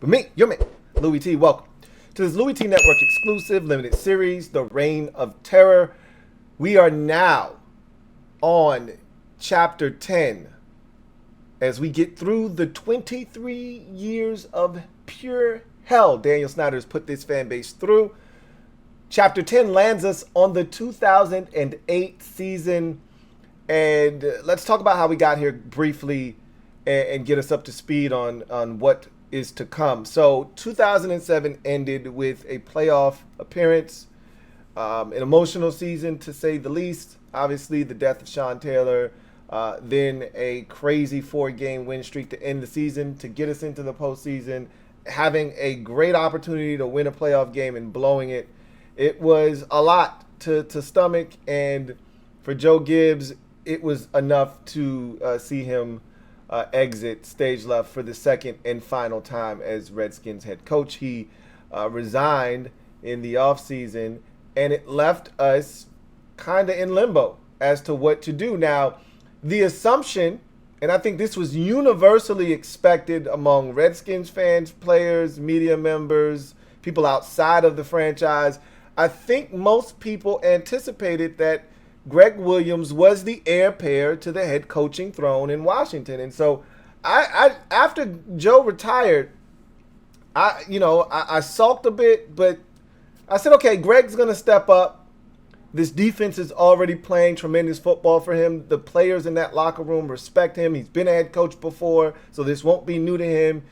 with me, your man, Louie T. Welcome to this LouieTeeNetwork exclusive limited series, The Reign of Terror. We are now on chapter 10 as we get through the 23 years of pure hell Daniel Snyder has put this fan base through. Chapter 10 lands us on the 2008 season, and let's talk about how we got here briefly and get us up to speed on what is to come. So 2007 ended with a playoff appearance, an emotional season to say the least. Obviously the death of Sean Taylor, then a crazy 4-game win streak to end the season to get us into the postseason, having a great opportunity to win a playoff game and blowing it. It was a lot to stomach, and for Joe Gibbs, it was enough to see him exit stage left for the second and final time as Redskins head coach. He resigned in the offseason, and it left us kind of in limbo as to what to do. Now, the assumption, and I think this was universally expected among Redskins fans, players, media members, people outside of the franchise, I think most people anticipated that Greg Williams was the heir apparent to the head coaching throne in Washington. And so I after Joe retired, I sulked a bit, but I said, okay, Greg's going to step up. This defense is already playing tremendous football for him. The players in that locker room respect him. He's been a head coach before, so this won't be new to him.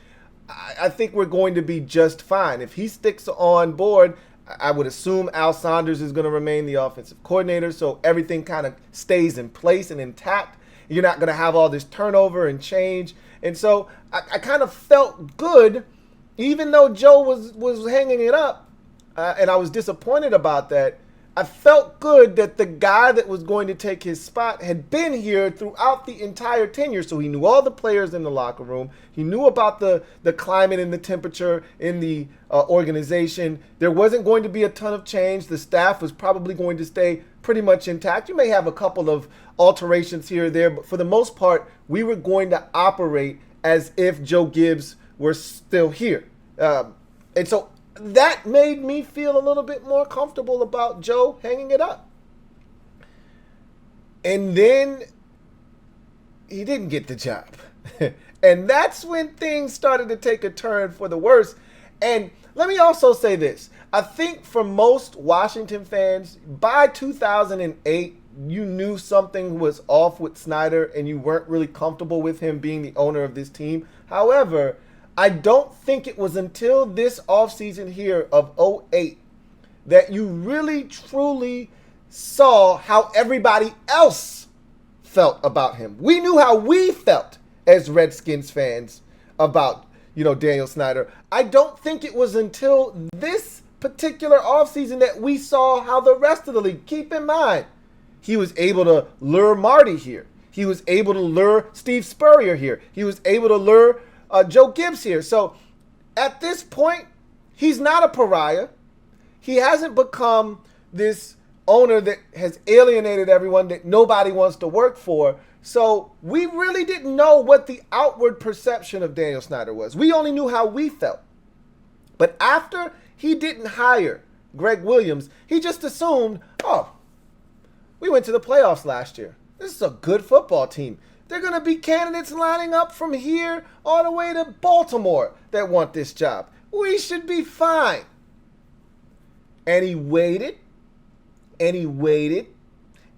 I think we're going to be just fine. If he sticks on board, I would assume Al Saunders is going to remain the offensive coordinator, so everything kind of stays in place and intact. You're not going to have all this turnover and change. And so I kind of felt good, even though Joe was hanging it up, and I was disappointed about that. I felt good that the guy that was going to take his spot had been here throughout the entire tenure. So he knew all the players in the locker room. He knew about the climate and the temperature in the organization. There wasn't going to be a ton of change. The staff was probably going to stay pretty much intact. You may have a couple of alterations here or there, but for the most part, we were going to operate as if Joe Gibbs were still here. And so that made me feel a little bit more comfortable about Joe hanging it up. And then he didn't get the job. And that's when things started to take a turn for the worse. And let me also say this. I think for most Washington fans, by 2008, you knew something was off with Snyder and you weren't really comfortable with him being the owner of this team. However, I don't think it was until this offseason here of 08 that you really, truly saw how everybody else felt about him. We knew how we felt as Redskins fans about, Daniel Snyder. I don't think it was until this particular offseason that we saw how the rest of the league, keep in mind, he was able to lure Marty here. He was able to lure Steve Spurrier here. He was able to lure Joe Gibbs here. So at this point, he's not a pariah. He hasn't become this owner that has alienated everyone that nobody wants to work for. So we really didn't know what the outward perception of Daniel Snyder was. We only knew how we felt. But after he didn't hire Greg Williams, he just assumed, we went to the playoffs last year. This is a good football team. They're going to be candidates lining up from here all the way to Baltimore that want this job. We should be fine. And he waited, and he waited,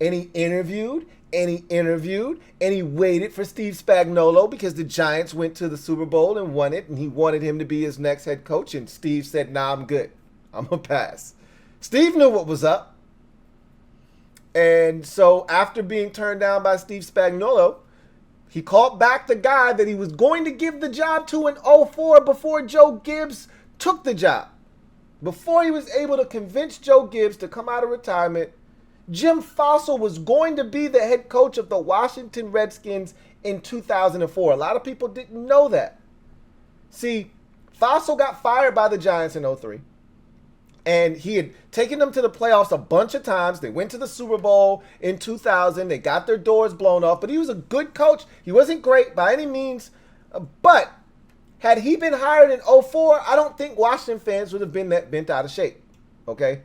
and he interviewed, and he interviewed, and he waited for Steve Spagnuolo because the Giants went to the Super Bowl and won it, and he wanted him to be his next head coach, and Steve said, nah, I'm good. I'm going to pass. Steve knew what was up. And so after being turned down by Steve Spagnuolo, he called back the guy that he was going to give the job to in 04 before Joe Gibbs took the job. Before he was able to convince Joe Gibbs to come out of retirement, Jim Fossil was going to be the head coach of the Washington Redskins in 2004. A lot of people didn't know that. See, Fossil got fired by the Giants in 03. And he had taken them to the playoffs a bunch of times. They went to the Super Bowl in 2000. They got their doors blown off. But he was a good coach. He wasn't great by any means. But Had he been hired in '04, I don't think Washington fans would have been that bent out of shape. Okay?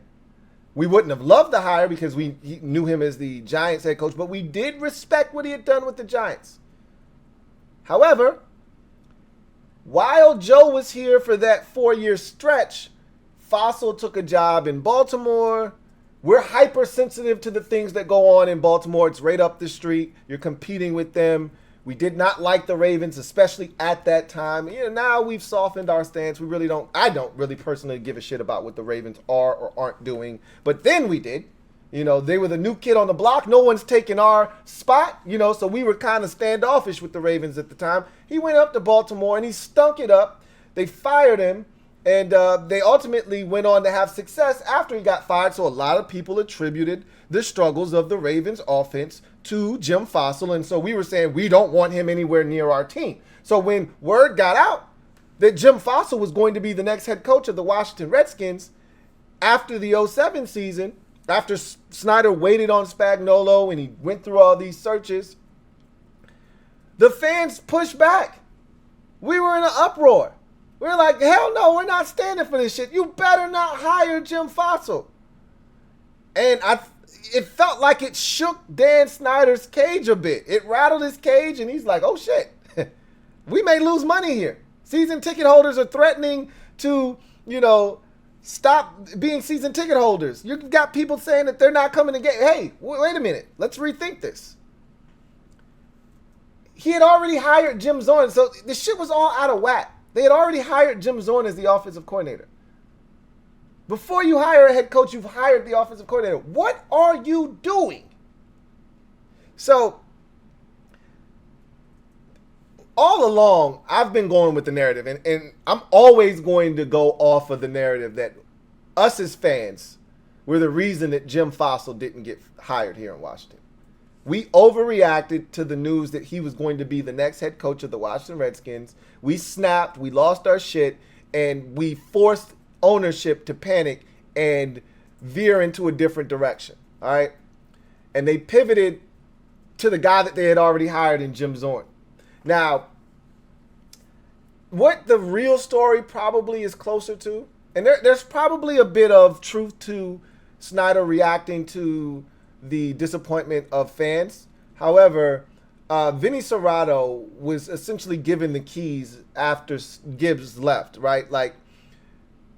We wouldn't have loved the hire because we knew him as the Giants head coach, but we did respect what he had done with the Giants. However, while Joe was here for that 4-year stretch, Fossil took a job in Baltimore. We're hypersensitive to the things that go on in Baltimore. It's right up the street. You're competing with them. We did not like the Ravens, especially at that time. Now we've softened our stance. I don't really personally give a shit about what the Ravens are or aren't doing. But then we did. They were the new kid on the block. No one's taking our spot, so we were kind of standoffish with the Ravens at the time. He went up to Baltimore and he stunk it up. They fired him. And they ultimately went on to have success after he got fired. So a lot of people attributed the struggles of the Ravens offense to Jim Fossil. And so we were saying we don't want him anywhere near our team. So when word got out that Jim Fossil was going to be the next head coach of the Washington Redskins after the '07 season, after Snyder waited on Spagnuolo and he went through all these searches, the fans pushed back. We were in an uproar. We're like, hell no, we're not standing for this shit. You better not hire Jim Fossil. And it felt like it shook Dan Snyder's cage a bit. It rattled his cage, and he's like, oh shit, we may lose money here. Season ticket holders are threatening to, stop being season ticket holders. You've got people saying that they're not coming to get. Hey, wait a minute. Let's rethink this. He had already hired Jim Zorn, so the shit was all out of whack. They had already hired Jim Zorn as the offensive coordinator. Before you hire a head coach, you've hired the offensive coordinator. What are you doing? So, all along, I've been going with the narrative, and I'm always going to go off of the narrative that us as fans were the reason that Jim Fossil didn't get hired here in Washington. We overreacted to the news that he was going to be the next head coach of the Washington Redskins. We snapped, we lost our shit, and we forced ownership to panic and veer into a different direction. All right? And they pivoted to the guy that they had already hired in Jim Zorn. Now, what the real story probably is closer to, and there's probably a bit of truth to Snyder reacting to the disappointment of fans. However, Vinny Serrato was essentially given the keys after Gibbs left, right? Like,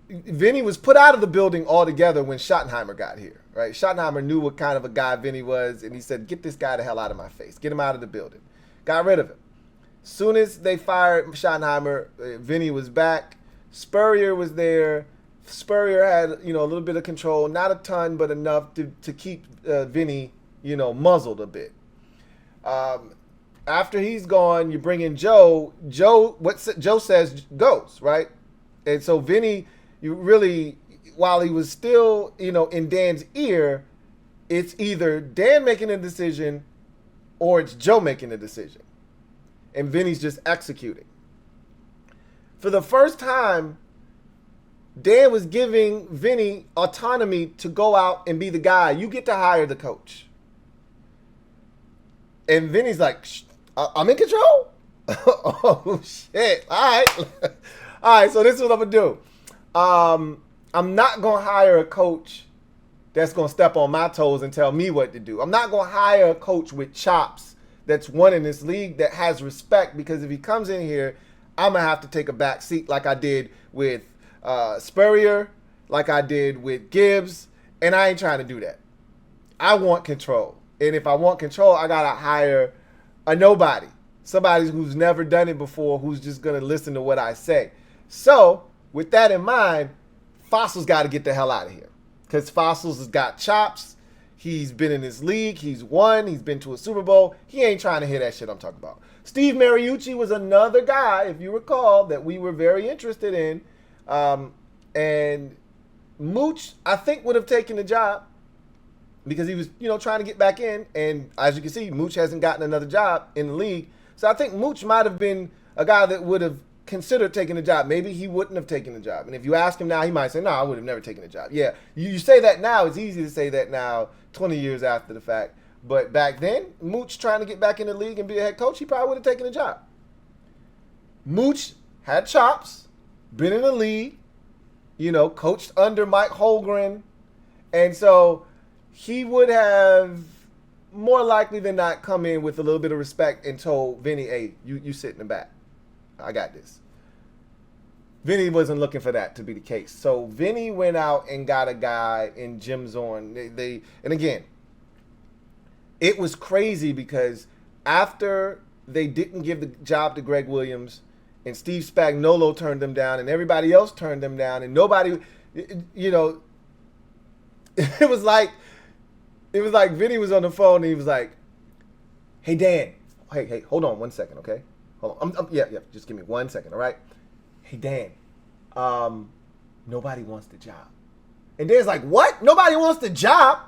Vinny was put out of the building altogether when Schottenheimer got here, right? Schottenheimer knew what kind of a guy Vinny was, and he said, get this guy the hell out of my face. Get him out of the building. Got rid of him. Soon as they fired Schottenheimer, Vinny was back. Spurrier was there. Spurrier had, a little bit of control, not a ton, but enough to keep Vinny, muzzled a bit. After he's gone, you bring in Joe. What Joe says goes, right? And so Vinny, while he was still, in Dan's ear, it's either Dan making a decision or it's Joe making a decision. And Vinny's just executing. For the first time, Dan was giving Vinny autonomy to go out and be the guy. You get to hire the coach. And Vinny's like, I'm in control? Oh, shit. All right. All right, so this is what I'm going to do. I'm not going to hire a coach that's going to step on my toes and tell me what to do. I'm not going to hire a coach with chops that's won in this league that has respect, because if he comes in here, I'm going to have to take a back seat like I did with Spurrier, like I did with Gibbs, and I ain't trying to do that. I want control. And if I want control, I got to hire a nobody. Somebody who's never done it before, who's just going to listen to what I say. So, with that in mind, Fossil's got to get the hell out of here. Because Fossils has got chops. He's been in this league. He's won. He's been to a Super Bowl. He ain't trying to hear that shit I'm talking about. Steve Mariucci was another guy, if you recall, that we were very interested in. And Mooch, I think, would have taken the job because he was, trying to get back in. And as you can see, Mooch hasn't gotten another job in the league. So I think Mooch might have been a guy that would have considered taking the job. Maybe he wouldn't have taken the job. And if you ask him now, he might say, no, I would have never taken the job. Yeah, you say that now. It's easy to say that now, 20 years after the fact. But back then, Mooch trying to get back in the league and be a head coach, he probably would have taken the job. Mooch had chops, been in the league, coached under Mike Holmgren. And so he would have more likely than not come in with a little bit of respect and told Vinny, hey, you sit in the back. I got this. Vinny wasn't looking for that to be the case. So Vinny went out and got a guy in Jim Zorn. And again, it was crazy because after they didn't give the job to Greg Williams and Steve Spagnuolo turned them down and everybody else turned them down and nobody, it was like Vinny was on the phone and he was like, hey, Dan, hey, hold on 1 second, okay? Hold on. Yeah, just give me 1 second, all right? Hey, Dan, nobody wants the job. And Dan's like, what? Nobody wants the job?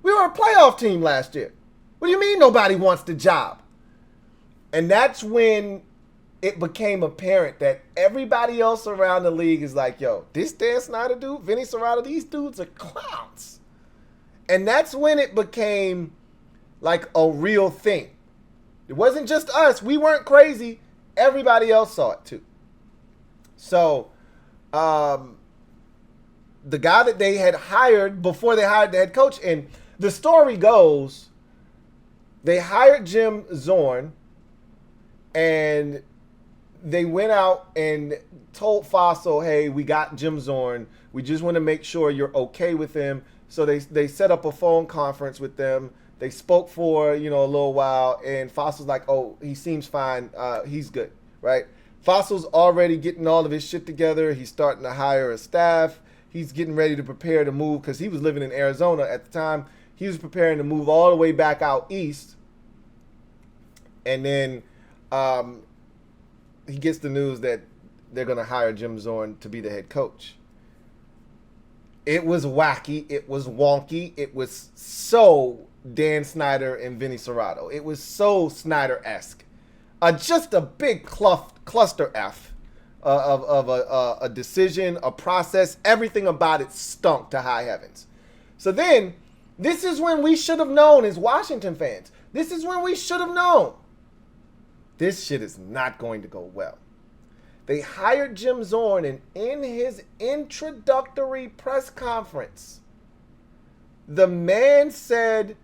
We were a playoff team last year. What do you mean nobody wants the job? And that's when it became apparent that everybody else around the league is like, yo, this Dan Snyder dude, Vinny Serrato, these dudes are clowns. And that's when it became like a real thing. It wasn't just us. We weren't crazy. Everybody else saw it too. So, the guy that they had hired before they hired the head coach, and the story goes, they hired Jim Zorn, and they went out and told Fossil, hey, we got Jim Zorn. We just want to make sure you're okay with him. So they set up a phone conference with them. They spoke for, a little while, and Fossil's like, oh, he seems fine. He's good, right? Fossil's already getting all of his shit together. He's starting to hire a staff. He's getting ready to prepare to move because he was living in Arizona at the time. He was preparing to move all the way back out east. And then he gets the news that they're going to hire Jim Zorn to be the head coach. It was wacky. It was wonky. It was so Dan Snyder and Vinny Serrato. It was so Snyder-esque. Just a big cluster F of a decision, a process. Everything about it stunk to high heavens. So then, this is when we should have known as Washington fans. This is when we should have known. This shit is not going to go well. They hired Jim Zorn, and in his introductory press conference, the man said,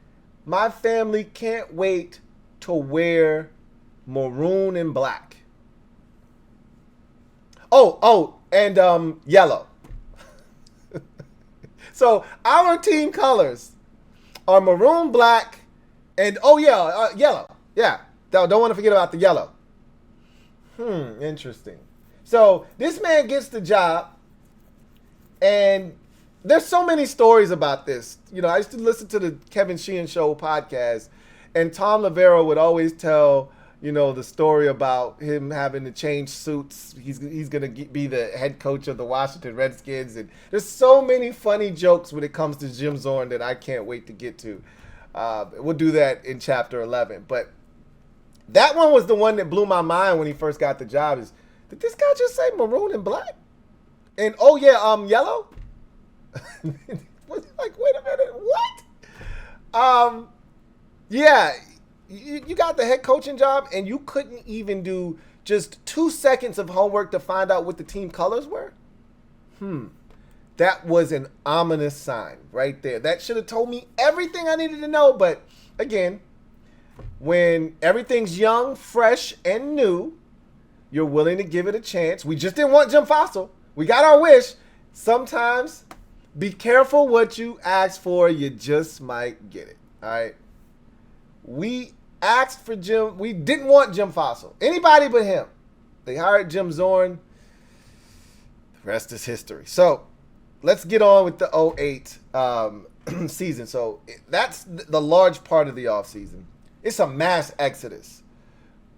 my family can't wait to wear maroon and black. Oh, and yellow. So our team colors are maroon, black, and yellow. Yeah, don't want to forget about the yellow. Interesting. So this man gets the job, and there's so many stories about this. I used to listen to the Kevin Sheehan Show podcast, and Tom Lavero would always tell, the story about him having to change suits. He's going to be the head coach of the Washington Redskins. And there's so many funny jokes when it comes to Jim Zorn that I can't wait to get to. We'll do that in chapter 11. But that one was the one that blew my mind when he first got the job. Did this guy just say maroon and black? And yellow? Like, wait a minute, what? Yeah, you got the head coaching job and you couldn't even do just 2 seconds of homework to find out what the team colors were? That was an ominous sign right there. That should have told me everything I needed to know. But again, when everything's young, fresh, and new, you're willing to give it a chance. We just didn't want Jim Fossil. We got our wish. Sometimes be careful what you ask for. You just might get it. All right. We asked for Jim. We didn't want Jim Fossil. Anybody but him. They hired Jim Zorn. The rest is history. So let's get on with the 2008 season. So that's the large part of the offseason. It's a mass exodus.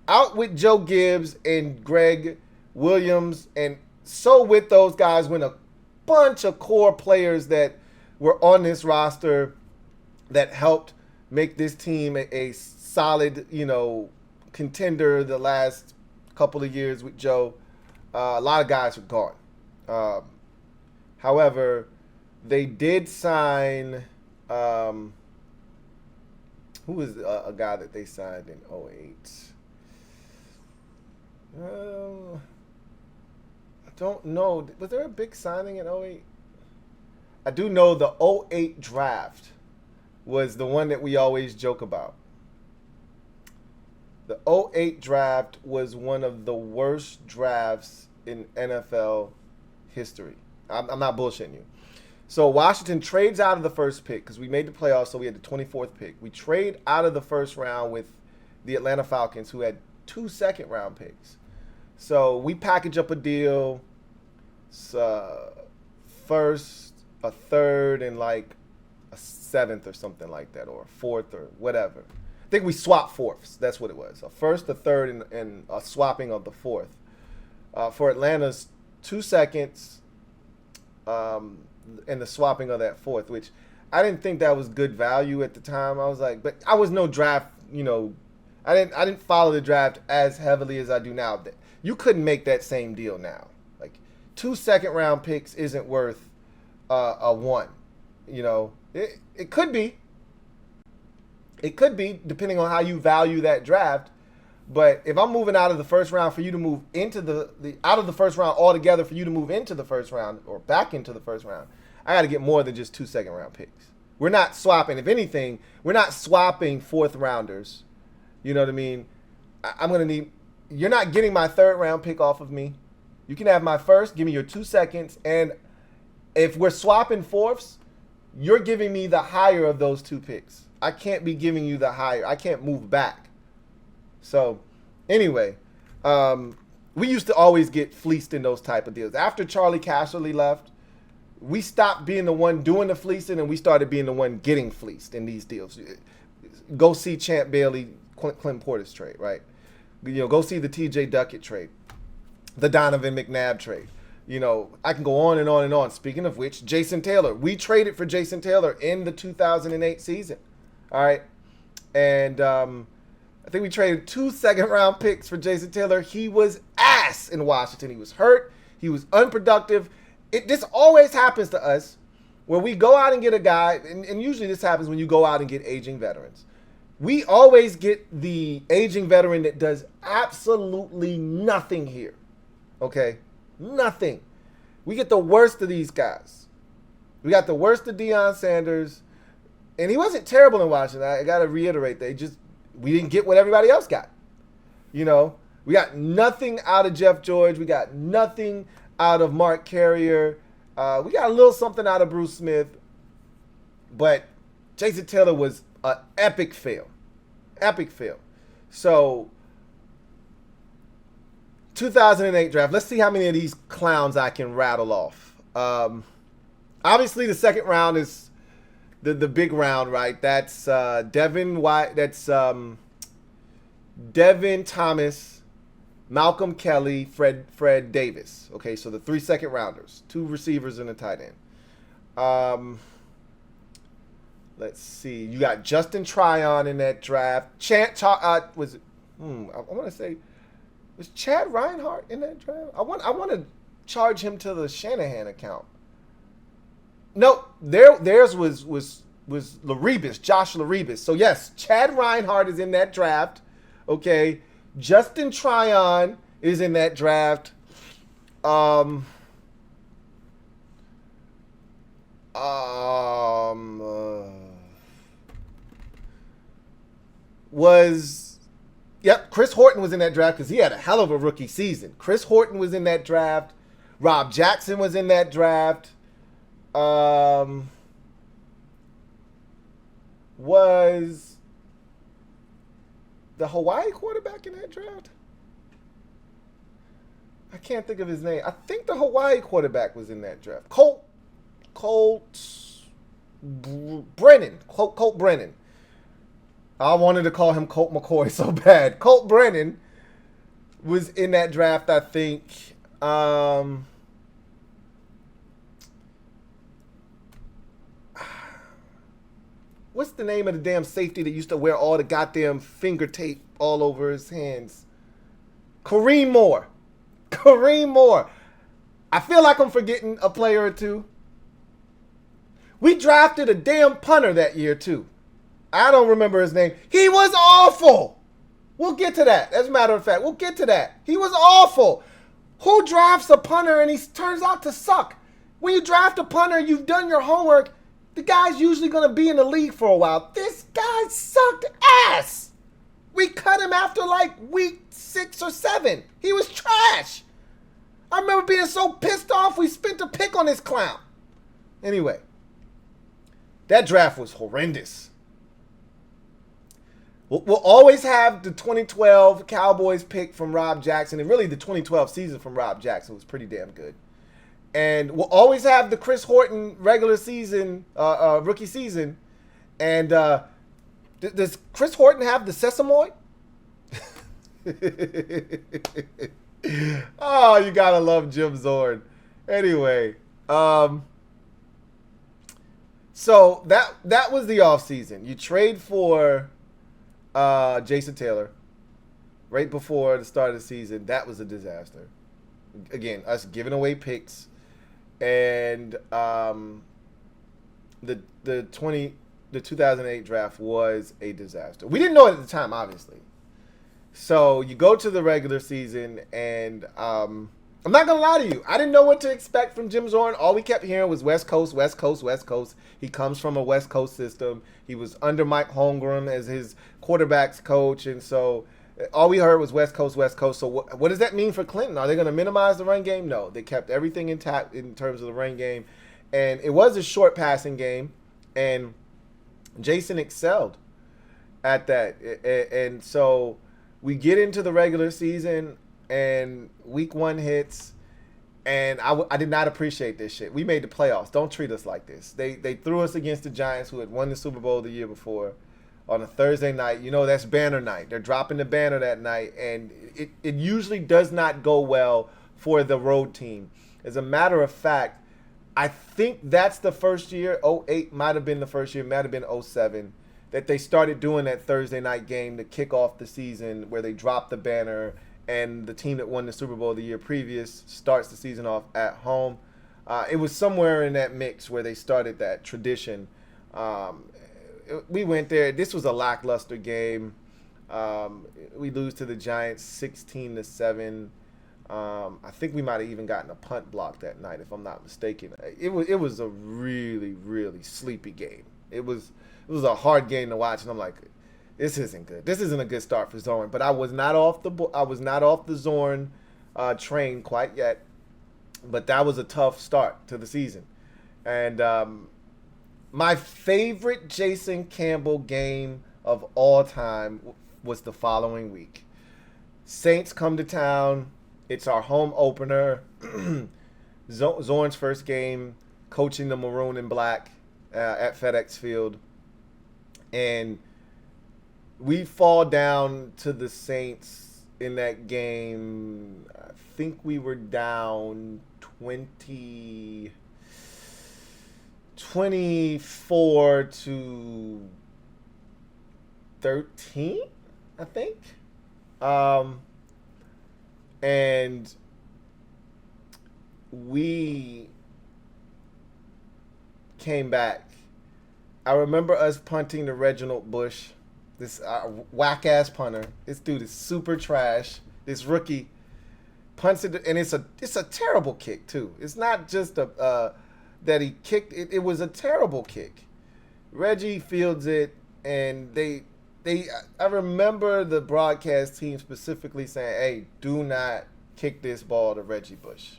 Out with Joe Gibbs and Greg Williams, and so with those guys went a bunch of core players that were on this roster that helped make this team a solid, contender the last couple of years with Joe. A lot of guys were gone. However, they did sign, who was a guy that they signed in 2008? don't know. Was there a big signing in '08? I do know the '08 draft was the one that we always joke about. The '08 draft was one of the worst drafts in NFL history. I'm not bullshitting you. So Washington trades out of the first pick because we made the playoffs, so we had the 24th pick. We trade out of the first round with the Atlanta Falcons, who had 2 second-round picks. So we package up a deal, first, a third, and like a seventh or something like that, or a fourth or whatever. I think we swapped fourths. That's what it was. A first, a third, and a swapping of the fourth. For Atlanta's 2 seconds, and the swapping of that fourth, which I didn't think that was good value at the time. I was like, but I was no draft, I didn't follow the draft as heavily as I do now. You couldn't make that same deal now. Like 2 second-round picks isn't worth a one. It could be. It could be, depending on how you value that draft. But if I'm moving out of the first round for you to move into the out of the first round altogether for you to move into the first round or back into the first round, I got to get more than just 2 second-round picks. We're not swapping. If anything, we're not swapping fourth rounders. You know what I mean? I'm going to need – you're not getting my third-round pick off of me. You can have my first. Give me your 2 seconds. And if we're swapping fourths, you're giving me the higher of those 2 picks. I can't be giving you the higher. I can't move back. So, anyway, we used to always get fleeced in those type of deals. After Charlie Casserly left, we stopped being the one doing the fleecing and we started being the one getting fleeced in these deals. Go see Champ Bailey, Clinton Portis trade, right? Go see the TJ Duckett trade, the Donovan McNabb trade. I can go on and on and on. Speaking of which, Jason Taylor. We traded for Jason Taylor in the 2008 season, all right? And I think we traded 2 second-round picks for Jason Taylor. He was ass in Washington. He was hurt. He was unproductive. This always happens to us where we go out and get a guy, and usually this happens when you go out and get aging veterans. We always get the aging veteran that does absolutely nothing here, okay? Nothing. We get the worst of these guys. We got the worst of Deion Sanders, and he wasn't terrible in Washington. I got to reiterate that. We didn't get what everybody else got. We got nothing out of Jeff George. We got nothing out of Mark Carrier. We got a little something out of Bruce Smith. But Jason Taylor was an epic fail. Epic fail. So, 2008 draft. Let's see how many of these clowns I can rattle off. Obviously, the second round is the big round, right? That's Devin White. That's Devin Thomas, Malcolm Kelly, Fred Davis. Okay, so the 3 second rounders, 2 receivers and a tight end. Let's see. You got Justin Tryon in that draft. I want to say, was Chad Reinhardt in that draft? I want to charge him to the Shanahan account. No, theirs was Larebis, Josh Larebis. So yes, Chad Reinhardt is in that draft. Okay, Justin Tryon is in that draft. Chris Horton was in that draft because he had a hell of a rookie season. Chris Horton was in that draft. Rob Jackson was in that draft. Was the Hawaii quarterback in that draft? I can't think of his name. I think the Hawaii quarterback was in that draft. Colt Brennan. Colt Brennan. I wanted to call him Colt McCoy so bad. Colt Brennan was in that draft, I think. What's the name of the damn safety that used to wear all the goddamn finger tape all over his hands? Kareem Moore. Kareem Moore. I feel like I'm forgetting a player or two. We drafted a damn punter that year, too. I don't remember his name. He was awful. We'll get to that. As a matter of fact, we'll get to that. He was awful. Who drafts a punter and he turns out to suck? When you draft a punter, you've done your homework. The guy's usually going to be in the league for a while. This guy sucked ass. We cut him after like week 6 or 7. He was trash. I remember being so pissed off we spent a pick on this clown. Anyway, that draft was horrendous. We'll always have the 2012 Cowboys pick from Rob Jackson, and really the 2012 season from Rob Jackson was pretty damn good. And we'll always have the Chris Horton regular season, rookie season. And does Chris Horton have the sesamoid? Oh, you gotta love Jim Zorn. Anyway, so that was the offseason. You trade for Jason Taylor right before the start of the season. That was a disaster. Again, us giving away picks, and the 2008 draft was a disaster. We didn't know it at the time, obviously. So you go to the regular season, and I'm not gonna lie to you, I didn't know what to expect from Jim Zorn. All we kept hearing was West Coast, West Coast, West Coast. He comes from a West Coast system. He was under Mike Holmgren as his quarterbacks coach, and so all we heard was West Coast, West Coast. So what does that mean for Clinton? Are they going to minimize the run game? No, they kept everything intact in terms of the run game, and it was a short passing game, and Jason excelled at that. And so we get into the regular season, and week 1 hits, and I did not appreciate this shit. We made the playoffs. Don't treat us like this. They threw us against the Giants, who had won the Super Bowl the year before, on a Thursday night. You know, that's banner night. They're dropping the banner that night, and it usually does not go well for the road team. As a matter of fact, I think that's the first year, 08 might have been the first year, might have been 07, that they started doing that Thursday night game to kick off the season where they drop the banner, and the team that won the Super Bowl the year previous starts the season off at home. It was somewhere in that mix where they started that tradition. We went there. This was a lackluster game. We lose to the Giants 16-7. I think we might have even gotten a punt block that night, if I'm not mistaken. It was a really, really sleepy game. It was a hard game to watch, and I'm like, this isn't good. This isn't a good start for Zorn. But I was not off the Zorn train quite yet. But that was a tough start to the season, and my favorite Jason Campbell game of all time was the following week. Saints come to town. It's our home opener. Zorn's first game coaching the Maroon and Black at FedEx Field. And we fall down to the Saints in that game. I think we were down 24-13, I think. And we came back. I remember us punting to Reginald Bush, this whack-ass punter. This dude is super trash. This rookie punts it, and it's a terrible kick, too. It's not just that he kicked it. It was a terrible kick. Reggie fields it, and I remember the broadcast team specifically saying, hey, do not kick this ball to Reggie Bush.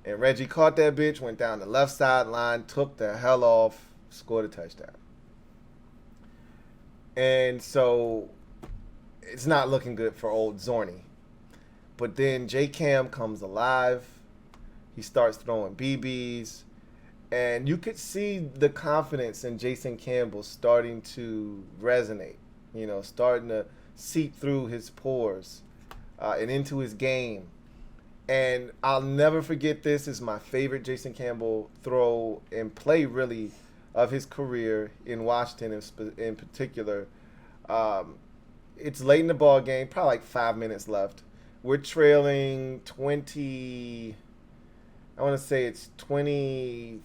And Reggie caught that bitch, went down the left sideline, took the hell off, scored a touchdown. And so it's not looking good for old Zorny. But then J Cam comes alive. He starts throwing BBs. And you could see the confidence in Jason Campbell starting to resonate, starting to seep through his pores and into his game. And I'll never forget this. It's my favorite Jason Campbell throw and play, really, of his career in Washington in particular. It's late in the ball game, probably like 5 minutes left. We're trailing 20, I want to say it's 23-29,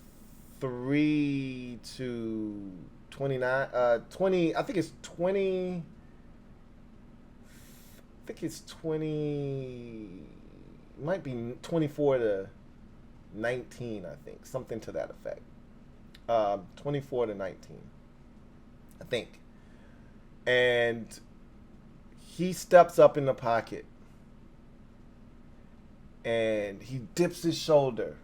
20, I think it's 20, 20, might be 24-19, I think, something to that effect. 24-19, I think. And he steps up in the pocket and he dips his shoulder.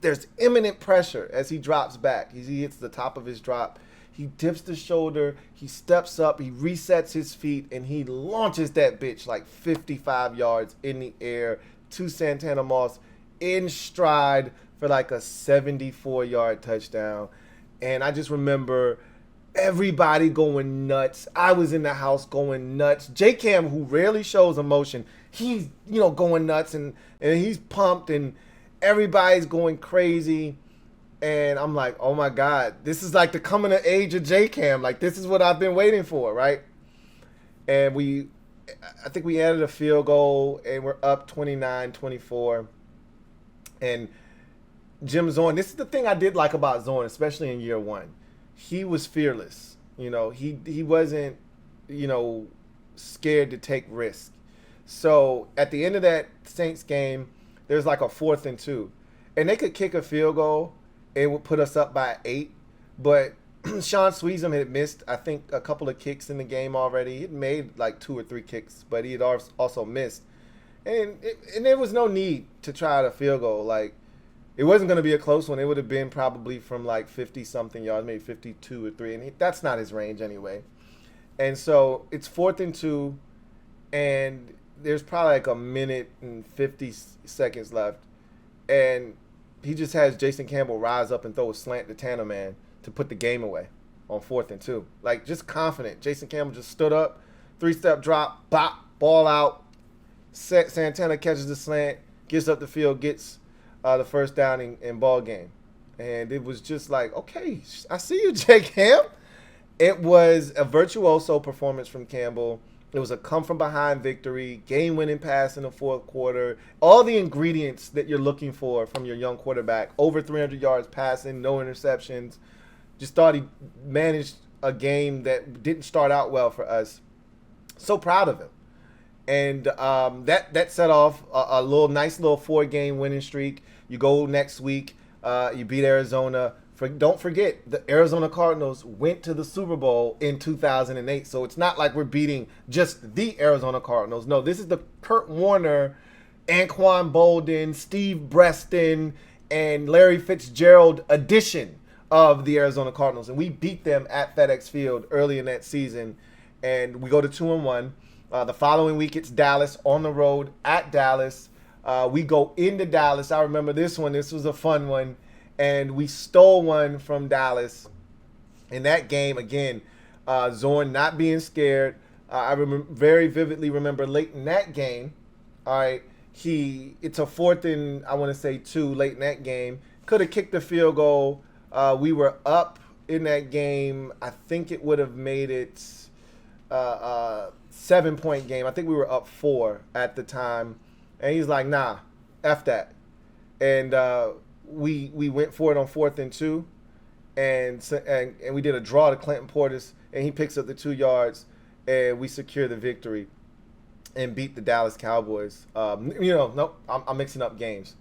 There's imminent pressure as he drops back. He hits the top of his drop. He dips the shoulder. He steps up. He resets his feet, and he launches that bitch like 55 yards in the air to Santana Moss in stride for like a 74-yard touchdown. And I just remember everybody going nuts. I was in the house going nuts. J-Cam, who rarely shows emotion, he's, going nuts, and he's pumped, and everybody's going crazy. And I'm like, oh my God, this is like the coming of age of J-Cam. Like, this is what I've been waiting for, right? And I think we added a field goal, and we're up 29-24. And Jim Zorn, this is the thing I did like about Zorn, especially in year one. He was fearless. He wasn't, scared to take risks. So at the end of that Saints game, there's like a 4th and 2. And they could kick a field goal. It would put us up by 8. But Sean Sweezum had missed, I think, a couple of kicks in the game already. He'd made like 2 or 3 kicks, but he had also missed. And there was no need to try a field goal. Like, it wasn't going to be a close one. It would have been probably from like 50-something yards, maybe 52 or 3. And that's not his range anyway. And so it's 4th and 2, and there's probably like a minute and 50 seconds left. And he just has Jason Campbell rise up and throw a slant to Tanner Man to put the game away on 4th and 2. Like, just confident. Jason Campbell just stood up, 3-step drop, bop, ball out. Santana catches the slant, gets up the field, gets the first down in ball game. And it was just like, okay, I see you, J-Cam. It was a virtuoso performance from Campbell. It was a come-from-behind victory, game-winning pass in the 4th quarter. All the ingredients that you're looking for from your young quarterback. Over 300 yards passing, no interceptions. Just thought he managed a game that didn't start out well for us. So proud of him. And that set off a nice little 4-game winning streak. You go next week, you beat Arizona. Don't forget, the Arizona Cardinals went to the Super Bowl in 2008. So it's not like we're beating just the Arizona Cardinals. No, this is the Kurt Warner, Anquan Bolden, Steve Breston, and Larry Fitzgerald edition of the Arizona Cardinals. And we beat them at FedEx Field early in that season. And we go to 2-1. The following week, it's Dallas on the road at Dallas. We go into Dallas. I remember this one. This was a fun one. And we stole one from Dallas. In that game, again, Zorn not being scared. I very vividly remember late in that game, all right, it's a 4th and, I want to say 2 late in that game. Could have kicked the field goal. We were up in that game. I think it would have made it 7-point game. I think we were up 4 at the time. And he's like, nah, F that. And we went for it on 4th and 2. And we did a draw to Clinton Portis. And he picks up the 2 yards. And we secure the victory and beat the Dallas Cowboys. Nope, I'm mixing up games.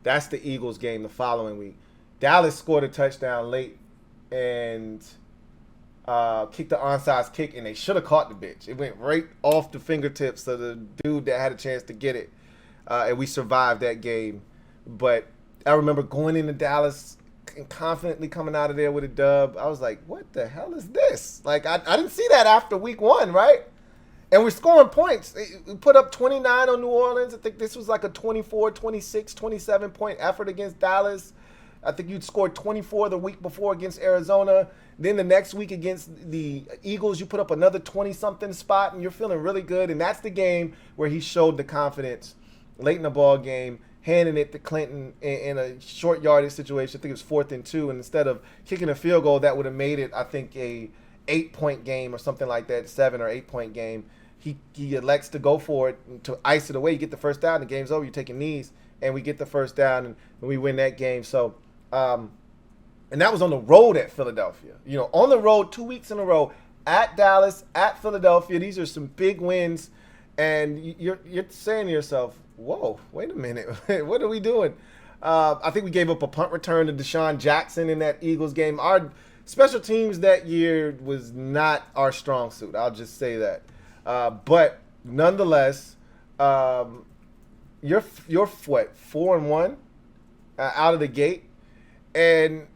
That's the Eagles game the following week. Dallas scored a touchdown late and kicked the onside kick, and they should have caught the bitch. It went right off the fingertips of the dude that had a chance to get it. And we survived that game. But I remember going into Dallas and confidently coming out of there with a dub. I was like, what the hell is this? Like, I didn't see that after week 1, right? And we're scoring points. We put up 29 on New Orleans. I think this was like a 24, 26, 27-point effort against Dallas. I think you'd scored 24 the week before against Arizona. Then the next week against the Eagles, you put up another 20-something spot, and you're feeling really good. And that's the game where he showed the confidence late in the ball game, handing it to Clinton in a short yardage situation. I think it was 4th and 2. And instead of kicking a field goal, that would have made it, I think, a 8-point game or something like that, 7 or 8-point game. He elects to go for it to ice it away. You get the first down, the game's over. You're taking knees, and we get the first down, and we win that game. So, and that was on the road at Philadelphia. On the road 2 weeks in a row at Dallas, at Philadelphia. These are some big wins, and you're saying to yourself, Whoa, wait a minute. What are we doing? I think we gave up a punt return to Deshaun Jackson in that Eagles game. Our special teams that year was not our strong suit. I'll just say that. But nonetheless, you're what, 4-1 out of the gate, and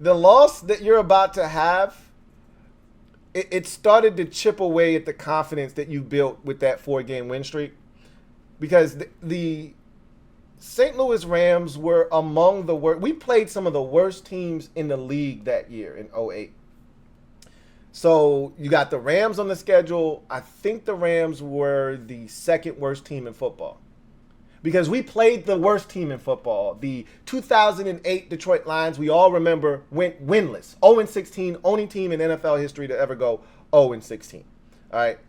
the loss that you're about to have, it started to chip away at the confidence that you built with that 4-game win streak, because the St. Louis Rams were among the worst. We played some of the worst teams in the league that year in '08. So you got the Rams on the schedule. I think the Rams were the second worst team in football, because we played the worst team in football. The 2008 Detroit Lions, we all remember, went winless. 0-16, only team in NFL history to ever go 0-16. All right.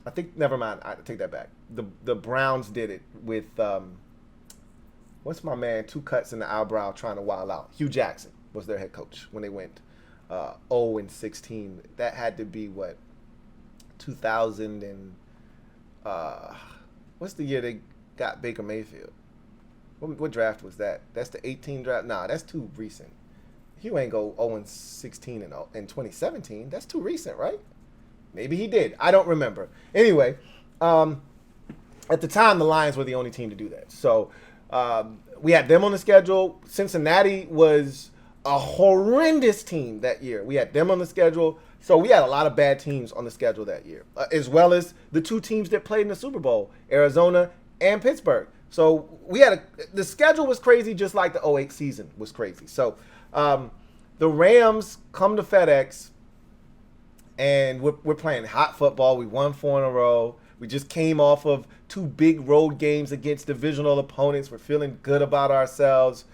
I think, never mind. I take that back. The Browns did it with, what's my man, 2 cuts in the eyebrow trying to wild out. Hugh Jackson was their head coach when they went 0-16. That had to be, what, 2000 and, what's the year they got Baker Mayfield? What draft was that? That's the 18 draft? Nah, that's too recent. Hugh ain't go 0-16 in 2017. That's too recent, right? Maybe he did. I don't remember. Anyway, at the time, the Lions were the only team to do that. So we had them on the schedule. Cincinnati was a horrendous team that year. We had them on the schedule. So we had a lot of bad teams on the schedule that year, as well as the 2 teams that played in the Super Bowl, Arizona and Pittsburgh. So we had the schedule was crazy, just like the '08 season was crazy. So the Rams come to FedEx, and we're playing hot football. We won 4 in a row. We just came off of 2 big road games against divisional opponents. We're feeling good about ourselves.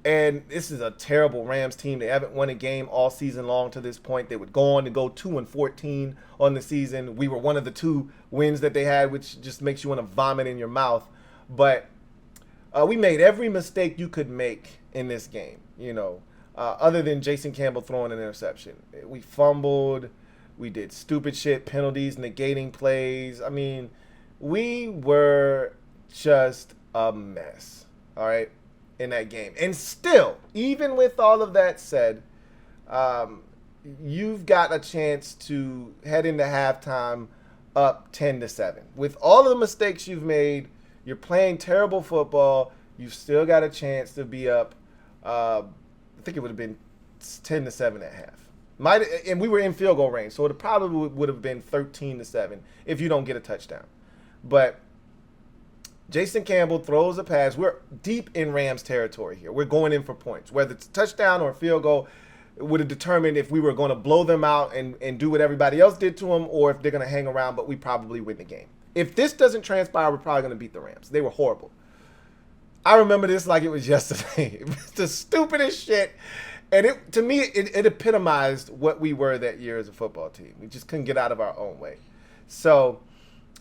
And this is a terrible Rams team. They haven't won a game all season long to this point. They would go on to go 2-14 on the season. We were one of the 2 wins that they had, which just makes you want to vomit in your mouth. But we made every mistake you could make in this game, other than Jason Campbell throwing an interception. We fumbled. We did stupid shit, penalties, negating plays. I mean, we were just a mess, all right, in that game. And still, even with all of that said, you've got a chance to head into halftime up 10-7. With all of the mistakes you've made, you're playing terrible football, you've still got a chance to be up, I think it would have been 10-7 at half. And we were in field goal range, so it probably would have been 13-7 if you don't get a touchdown. But Jason Campbell throws a pass. We're deep in Rams territory here. We're going in for points. Whether it's a touchdown or a field goal, it would have determined if we were going to blow them out and do what everybody else did to them, or if they're going to hang around, but we probably win the game. If this doesn't transpire, we're probably going to beat the Rams. They were horrible. I remember this like it was yesterday. It was the stupidest shit. And to me, it epitomized what we were that year as a football team. We just couldn't get out of our own way. So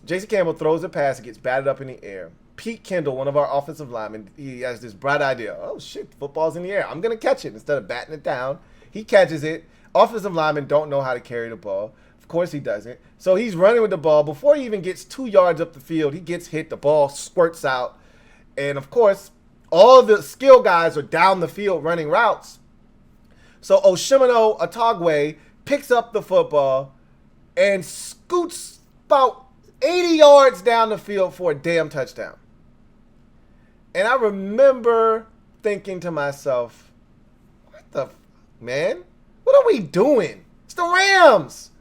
Jason Campbell throws a pass. It gets batted up in the air. Pete Kendall, one of our offensive linemen, he has this bright idea. Oh, shit, football's in the air. I'm going to catch it instead of batting it down. He catches it. Offensive linemen don't know how to carry the ball. Of course he doesn't. So he's running with the ball. Before he even gets 2 yards up the field, he gets hit. The ball squirts out. And, of course, all the skill guys are down the field running routes. So Oshimano Atogwe picks up the football and scoots about 80 yards down the field for a damn touchdown. And I remember thinking to myself, what the man? What are we doing? It's the Rams.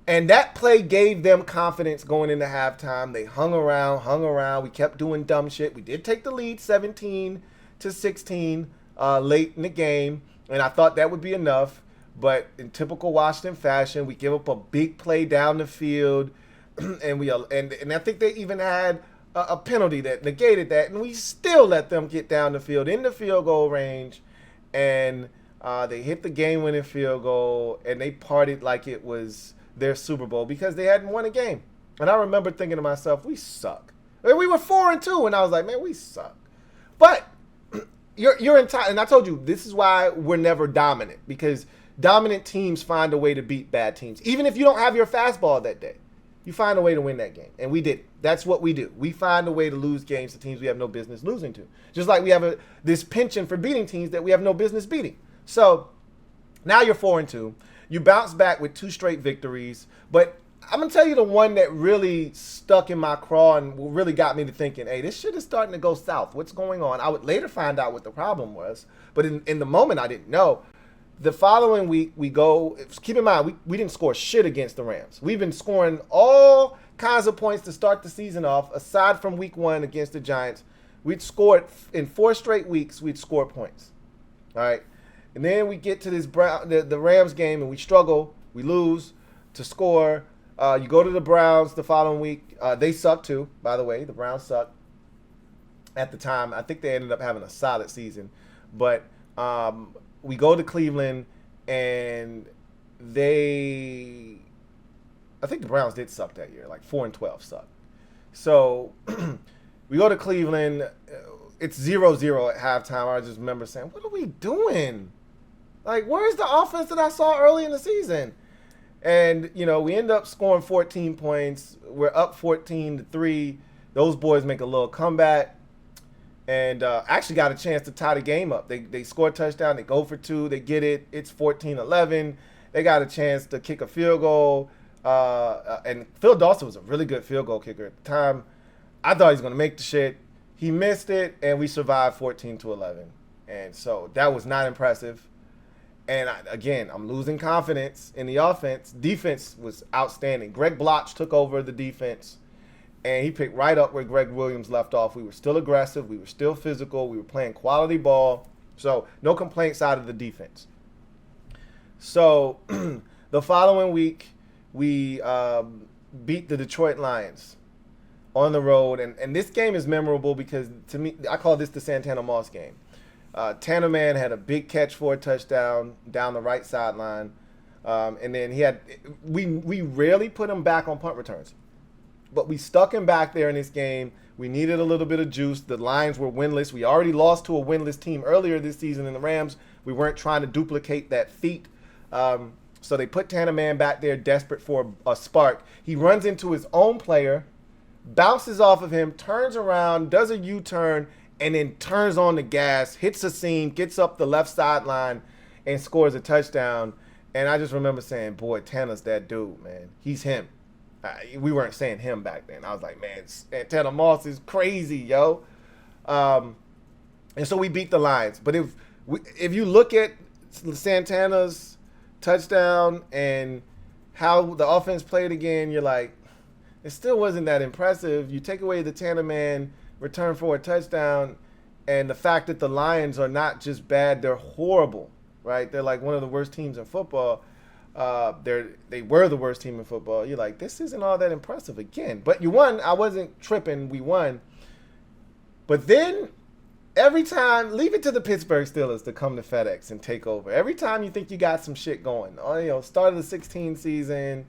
And that play gave them confidence going into halftime. They hung around. We kept doing dumb shit. We did take the lead 17-16 late in the game, and I thought that would be enough. But in typical Washington fashion, we give up a big play down the field, and I think they even had a penalty that negated that, and we still let them get down the field in the field goal range, and they hit the game-winning field goal, and they partied like it was their Super Bowl because they hadn't won a game. And I remember thinking to myself, we suck. And we were 4-2, and I was like, man, we suck. But you're entitled, and I told you this is why we're never dominant, because dominant teams find a way to beat bad teams, even if you don't have your fastball that day. You find a way to win that game. And we did. That's what we do. We find a way to lose games to teams we have no business losing to. Just like we have this penchant for beating teams that we have no business beating. So now you're 4-2. You bounce back with 2 straight victories. But I'm going to tell you the one that really stuck in my craw and really got me to thinking, hey, this shit is starting to go south. What's going on? I would later find out what the problem was. But in the moment, I didn't know. The following week, we go, keep in mind, we didn't score shit against the Rams. We've been scoring all kinds of points to start the season off, aside from week 1 against the Giants. We'd scored, in 4 straight weeks, we'd score points. All right? And then we get to this the Rams game, and we struggle. We lose to score. You go to the Browns the following week. They suck, too, by the way. The Browns suck at the time. I think they ended up having a solid season. But we go to Cleveland, and I think the Browns did suck that year, like 4-12 sucked. So we go to Cleveland. It's 0-0 at halftime. I just remember saying, what are we doing? Like, where's the offense that I saw early in the season? And, we end up scoring 14 points. We're up 14-3. Those boys make a little comeback. And actually got a chance to tie the game up. They score a touchdown. They go for 2. They get it. It's 14-11. They got a chance to kick a field goal. And Phil Dawson was a really good field goal kicker at the time. I thought he was going to make the shit. He missed it, and we survived 14-11. And so that was not impressive. And again, I'm losing confidence in the offense. Defense was outstanding. Greg Bloch took over the defense. And he picked right up where Greg Williams left off. We were still aggressive. We were still physical. We were playing quality ball. So no complaints out of the defense. So the following week, we beat the Detroit Lions on the road. And this game is memorable because, to me, I call this the Santana Moss game. Tanner Man had a big catch for a touchdown down the right sideline. And then we rarely put him back on punt returns. But we stuck him back there in this game. We needed a little bit of juice. The Lions were winless. We already lost to a winless team earlier this season in the Rams. We weren't trying to duplicate that feat. So they put Tanner Man back there desperate for a spark. He runs into his own player, bounces off of him, turns around, does a U-turn, and then turns on the gas, hits a seam, gets up the left sideline, and scores a touchdown. And I just remember saying, boy, Tanner's that dude, man. He's him. We weren't saying him back then. I was like, man, Tanner Moss is crazy, yo. And so we beat the Lions. But if you look at Santana's touchdown and how the offense played again, you're like, it still wasn't that impressive. You take away the Tanner Man return for a touchdown, and the fact that the Lions are not just bad, they're horrible, right? They're like one of the worst teams in football. They were the worst team in football. You're like, this isn't all that impressive again. But you won. I wasn't tripping. We won. But then every time, leave it to the Pittsburgh Steelers to come to FedEx and take over. Every time you think you got some shit going, start of the 16 season,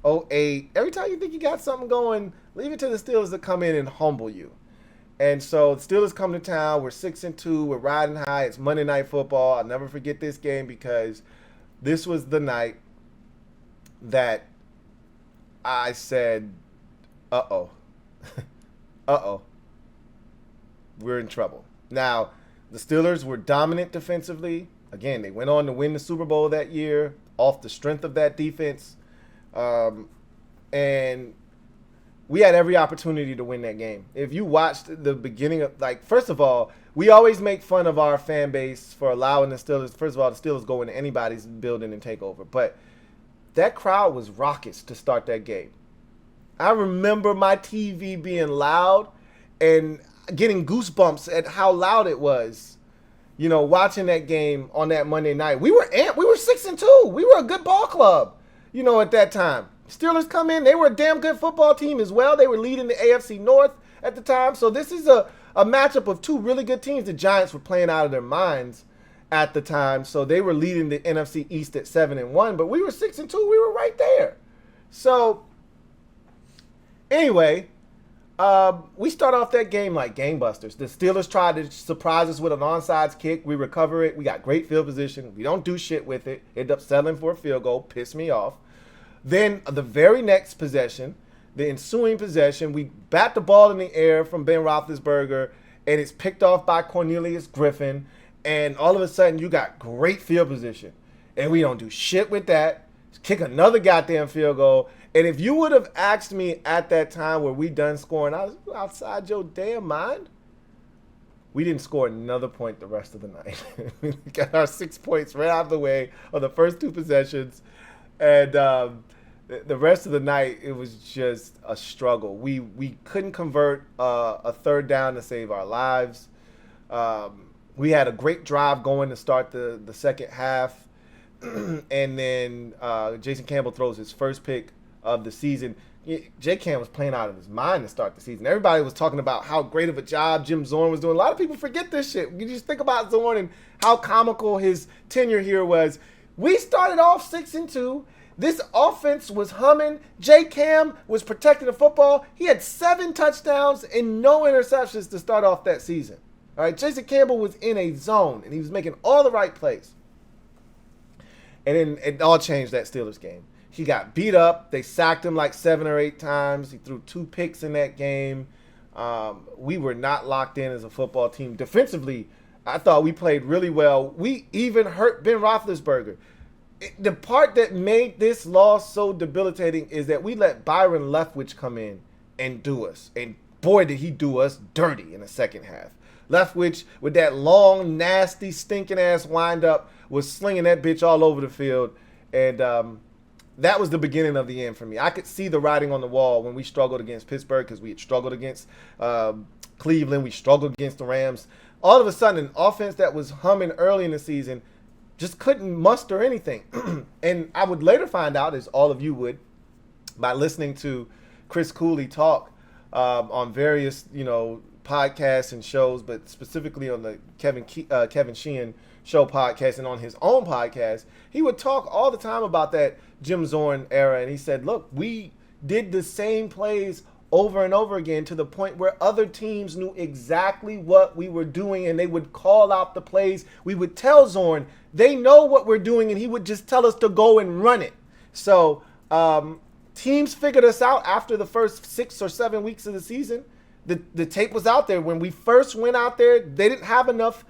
08, every time you think you got something going, leave it to the Steelers to come in and humble you. And so the Steelers come to town. We're 6-2. We're riding high. It's Monday Night Football. I'll never forget this game because this was the night that I said, uh-oh. Uh-oh. We're in trouble. Now, the Steelers were dominant defensively. Again, they went on to win the Super Bowl that year off the strength of that defense. And we had every opportunity to win that game. If you watched the beginning of, first of all, we always make fun of our fan base for allowing the Steelers. First of all, the Steelers go into anybody's building and take over. But that crowd was raucous to start that game. I remember my TV being loud and getting goosebumps at how loud it was. Watching that game on that Monday night. We were 6-2. We were a good ball club, at that time. Steelers come in. They were a damn good football team as well. They were leading the AFC North at the time. So this is a matchup of two really good teams. The Giants were playing out of their minds at the time. So they were leading the NFC East at 7-1. But we were 6-2. We were right there. So anyway, we start off that game like gangbusters. The Steelers tried to surprise us with an onside kick. We recover it. We got great field position. We don't do shit with it. End up settling for a field goal. Pissed me off. Then the very next possession, the ensuing possession, we bat the ball in the air from Ben Roethlisberger, and it's picked off by Cornelius Griffin, and all of a sudden you got great field position, and we don't do shit with that. Just kick another goddamn field goal. And if you would have asked me at that time where we done scoring, I was outside your damn mind. We didn't score another point the rest of the night. We got our 6 points right out of the way on the first two possessions. And the rest of the night, it was just a struggle. We couldn't convert a third down to save our lives. We had a great drive going to start the second half. And then Jason Campbell throws his first pick of the season. J-Cam was playing out of his mind to start the season. Everybody was talking about how great of a job Jim Zorn was doing. A lot of people forget this shit. You just think about Zorn and how comical his tenure here was. We started off 6-2. This offense was humming. J-Cam was protecting the football. He had 7 touchdowns and no interceptions to start off that season. All right, Jason Campbell was in a zone, and he was making all the right plays. And then it all changed that Steelers game. He got beat up. They sacked him like 7 or 8 times. He threw 2 picks in that game. We were not locked in as a football team. Defensively, I thought we played really well. We even hurt Ben Roethlisberger. The part that made this loss so debilitating is that we let Byron Leftwich come in and do us. And boy, did he do us dirty in the second half. Leftwich, with that long, nasty, stinking-ass wind-up, was slinging that bitch all over the field. And that was the beginning of the end for me. I could see the writing on the wall when we struggled against Pittsburgh because we had struggled against Cleveland. We struggled against the Rams. All of a sudden, an offense that was humming early in the season just couldn't muster anything. And I would later find out, as all of you would, by listening to Chris Cooley talk on various, podcasts and shows, but specifically on the Kevin Sheehan show podcast and on his own podcast, he would talk all the time about that Jim Zorn era. And he said, look, we did the same plays over and over again to the point where other teams knew exactly what we were doing, and they would call out the plays. We would tell Zorn, they know what we're doing, and he would just tell us to go and run it. So teams figured us out after the first 6 or 7 weeks of the season. The tape was out there. When we first went out there, they didn't have enough,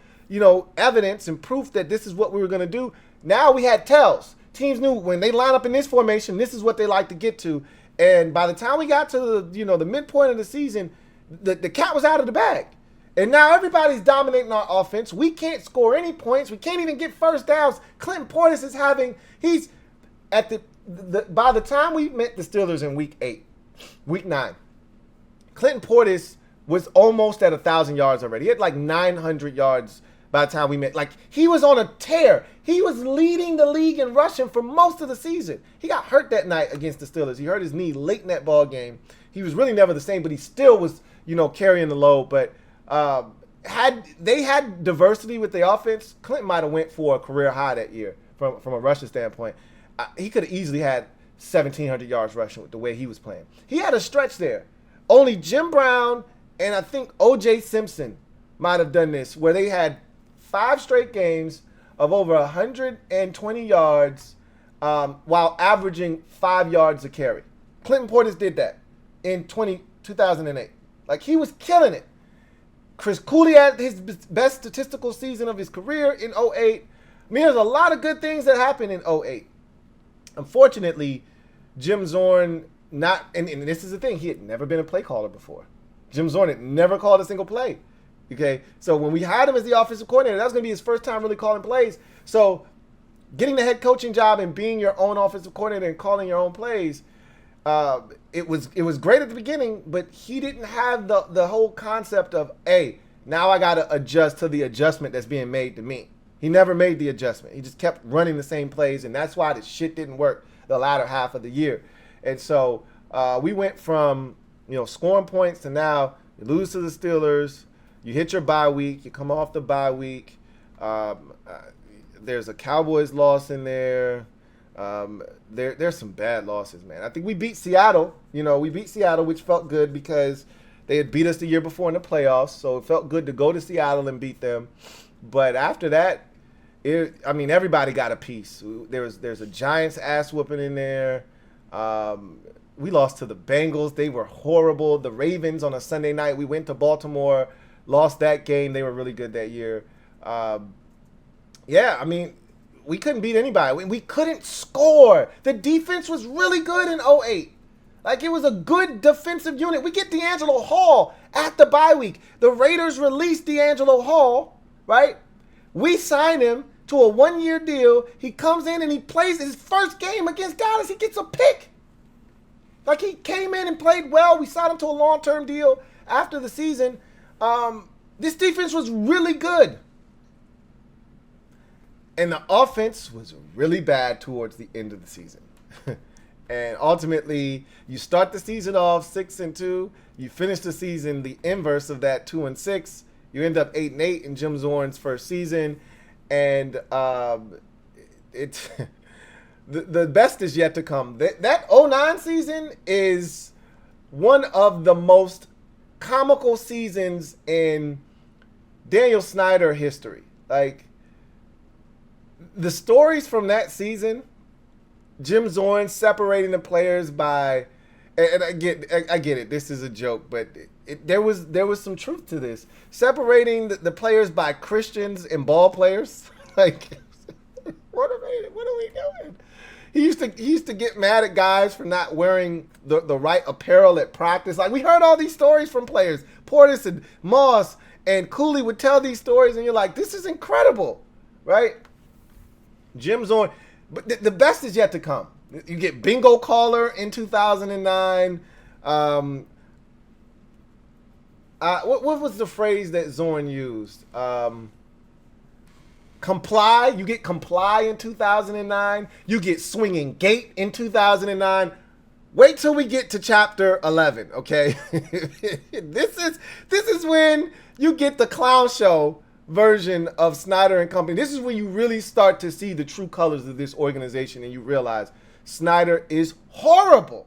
evidence and proof that this is what we were going to do. Now we had tells. Teams knew when they line up in this formation, this is what they like to get to. And by the time we got to the midpoint of the season, the cat was out of the bag. And now everybody's dominating our offense. We can't score any points. We can't even get first downs. Clinton Portis is by the time we met the Steelers in week 9, Clinton Portis was almost at 1,000 yards already. He had like 900 yards by the time we met. Like, he was on a tear. He was leading the league in rushing for most of the season. He got hurt that night against the Steelers. He hurt his knee late in that ball game. He was really never the same, but he still was, carrying the load. But had they had diversity with the offense, Clinton might have went for a career high that year from a rushing standpoint. He could have easily had 1,700 yards rushing with the way he was playing. He had a stretch there. Only Jim Brown and I think O.J. Simpson might have done this, where they had 5 straight games of over 120 yards while averaging 5 yards a carry. Clinton Portis did that in 2008. Like, he was killing it. Chris Cooley had his best statistical season of his career in 08. I mean, there's a lot of good things that happened in 08. Unfortunately, Jim Zorn and this is the thing, he had never been a play caller before. Jim Zorn had never called a single play. Okay, so when we hired him as the offensive coordinator, that was going to be his first time really calling plays. So getting the head coaching job and being your own offensive coordinator and calling your own plays, it was great at the beginning, but he didn't have the whole concept of, hey, now I got to adjust to the adjustment that's being made to me. He never made the adjustment. He just kept running the same plays, and that's why the shit didn't work the latter half of the year. And so we went from, scoring points to now you lose to the Steelers, you hit your bye week, you come off the bye week. There's a Cowboys loss in there. There's some bad losses, man. I think we beat Seattle. We beat Seattle, which felt good because they had beat us the year before in the playoffs. So it felt good to go to Seattle and beat them. But after that, everybody got a piece. There's a Giants ass whooping in there. we lost to the Bengals. They were horrible. The Ravens on a Sunday night. We went to Baltimore, lost that game. They were really good that year. Yeah, I mean, we couldn't beat anybody. We couldn't score. The defense was really good in 08. Like, it was a good defensive unit. We get D'Angelo Hall at the bye week. The Raiders released D'Angelo Hall, right? We sign him to a one-year deal. He comes in and he plays his first game against Dallas. He gets a pick. Like, he came in and played well. We signed him to a long-term deal after the season. This defense was really good. And the offense was really bad towards the end of the season. And ultimately, you start the season off 6-2. You finish the season the inverse of that, 2-6. You end up 8-8 in Jim Zorn's first season. And the best is yet to come. That 09 season is one of the most comical seasons in Daniel Snyder history. Like, the stories from that season, Jim Zorn separating the players by, and I get it, this is a joke, but there was some truth to this. Separating the players by Christians and ball players. Like, what are we doing? He used to get mad at guys for not wearing the right apparel at practice. Like, we heard all these stories from players. Portis and Moss and Cooley would tell these stories, and you're like, this is incredible, right? Jim Zorn. But the best is yet to come. You get Bingo Caller in 2009. What was the phrase that Zorn used? Comply. You get Comply in 2009. You get Swinging Gate in 2009. Wait till we get to chapter 11, okay? This is when you get the clown show version of Snyder and company. This is when you really start to see the true colors of this organization, and you realize Snyder is horrible.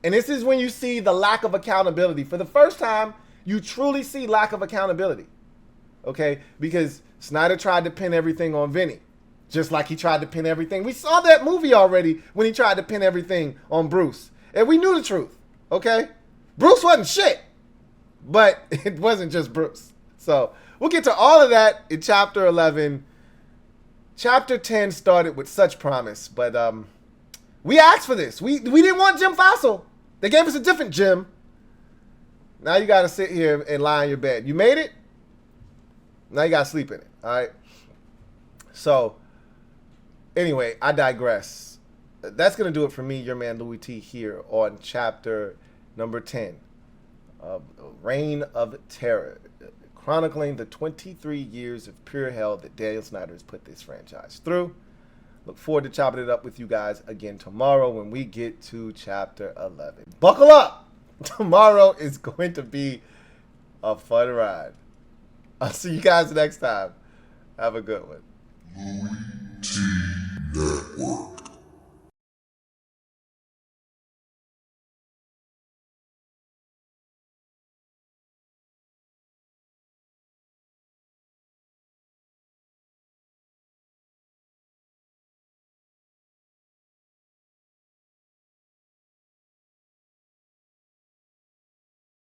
And this is when you see the lack of accountability. For the first time, you truly see lack of accountability. Okay? Because Snyder tried to pin everything on Vinny. Just like he tried to pin everything. We saw that movie already when he tried to pin everything on Bruce. And we knew the truth. Okay? Bruce wasn't shit. But it wasn't just Bruce. So we'll get to all of that in chapter 11. Chapter 10 started with such promise, but we asked for this. We didn't want Jim Fossil. They gave us a different Jim. Now you got to sit here and lie in your bed. You made it. Now you got to sleep in it. All right. So anyway, I digress. That's going to do it for me, your man Louie T, here on chapter number 10 of Reign of Terror, chronicling the 23 years of pure hell that Daniel Snyder has put this franchise through. Look forward to chopping it up with you guys again tomorrow when we get to chapter 11. Buckle up! Tomorrow is going to be a fun ride. I'll see you guys next time. Have a good one. LouieTeeNetwork.